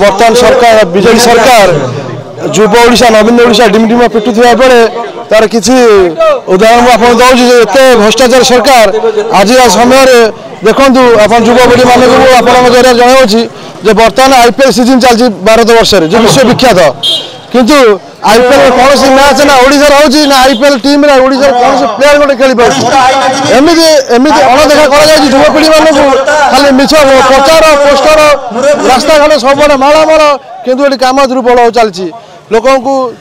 बर्तमान सरकार बीजेपी सरकार युव ओडिशा नवीन ओडिशा डिमडिम पिटुवा बेले तार किसी उदाहरण आप एत भ्रष्टाचार सरकार आज समय देखूँ आप युवपीढ़ी मानक जनाऊँगी बर्तमान आईपीएल सीजन चलती भारत वर्ष जो विश्वविख्यात किंतु आईपीएल कौन सी मैच ना ओडिशा होची ना आईपीएल टीम रे ओडिशा कौन सी प्लेयर गोटे खेली पाउछ एमिति एमिति अणदेखा करा जाय युवपीढ़ी मानक खाली मिछ प्रचार पोस्टर रास्ता घाट सब मालामाल किंतु एटी काम दुर्बल चलती लोक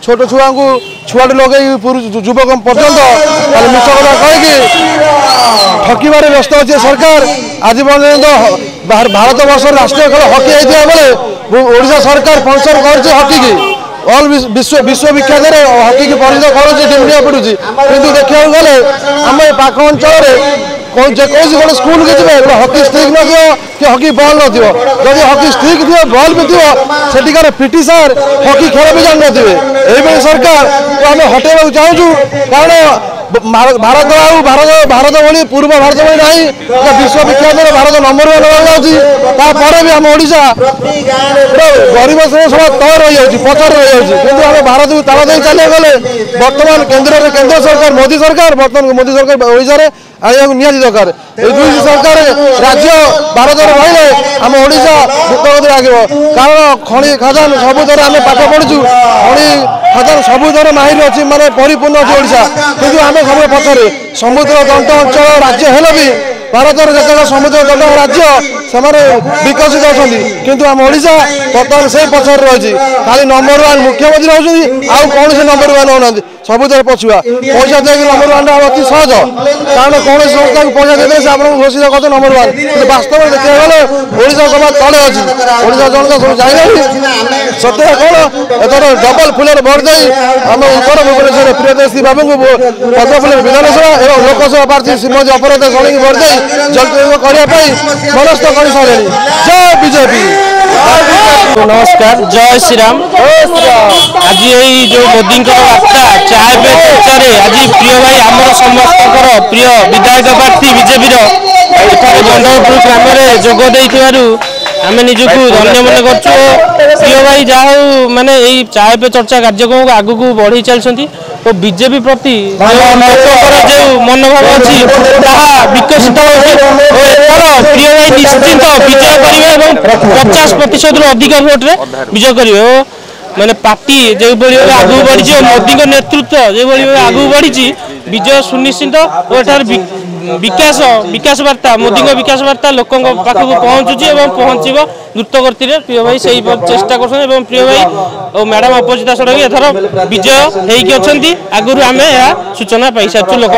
छोट छुआ को छुआ लगे युवक पर्यंत खाली मिछ कथा कहीकि ठकिबारे व्यस्त अच्छे सरकार आज पर्यंत भारत वर्ष राष्ट्रीय खेल हकी होता बेले ओडिशा सरकार स्पॉन्सर कर हकी की ऑल विश्वविख्यात हकी की परिचित करुँगी पड़ुची किंतु देखा गले आम पाख अंचल जेकोसी गोटे स्कूल के जी गोटे हकी स्टिक न कि हकी बल नदी हकी स्टिक थी बल भी थी पीटी सार हकी खेल भी जान थे सरकार को आम हटेबा चाहूँ कारण भारत भारत भली पूर्व भारत भली ना विश्वविख्यात भारत नंबर 1 रही भी आम ओडिशा गरीब श्रेणी सब तल रही पचर रही किंतु आम भारत को ताला दे चले गले बर्तमान केंद्र सरकार बर्तमान मोदी सरकार ओडिशा आया निहाती दरकार दुई सरकार राज्य भारत रही आम ओडिशा द्रुतगति आगे कारण खनि खदान सबुतर आम पाठ पढ़ु खनि खदान सबुतर माहिर अच्छी माने परिपूर्ण अच्छी ओडिशा किंतु आम सब पछरे समुद्र तट अंचल राज्य हेले भी भारत जो समुद्र तट राज्य से विकसित अच्छा किंतु आम ओडिशा बर्तमान से पछर रही खाली नंबर 1 मुख्यमंत्री होती आउ कौन से नंबर 1 होना सबुतर पछुआ पैसा दे नंबर 1 अति सहज कारण कौन संस्था को पैसा देते से आपको घोषित करते नंबर 1 कि वास्तव में देखा गले ओडिशा सभा तले अच्छी ओडिशा जनता सब जाइए सत्य कौन एथर डबल फुलर भोट दे आम उत्तर भुवनेश्वर प्रियदर्शी बाबू को पद्मफुल विधानसभा एवं लोकसभा प्रार्थी श्रीमती अपराजिता षडंगी भोट दे जल्द करने मनस्थ कर सारे जय बीजेपी। नमस्कार जय श्री राम। आज यही जो मोदी वार्ता चाय पे चर्चा आज प्रिय भाई आम समस्त प्रिय विधायक प्रार्थी बीजेपी गंडपुर ग्राम जोग आम निजक धन्य मन कर प्रिय भाई जहाँ माने यही चाय पे चर्चा कार्यक्रम को आगू को बढ़ी चलती और बीजेपी प्रति जो मनोभाव अच्छी विकसित प्रिय भाई निश्चिंत विजय करेंगे 50% अधिक भोट्रे विजय करेंगे माने पार्टी जो आगू बढ़ी मोदी नेतृत्व जो आगू बढ़ी विजय सुनिश्चित और विकास विकास वार्ता मोदी विकास वार्ता लोकों पाखक पहुँचुची पहुँचब द्रुत गति में प्रिय भाई से चेष्टा कर प्रिय भाई और मैडम अपराजिता षडंगी एथर विजय होगी अच्छा आगुरी आम सूचना पाई सारी लोक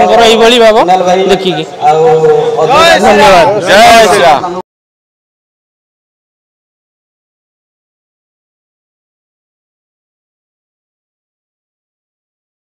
भाव देखिए धन्यवाद जय श्री राम।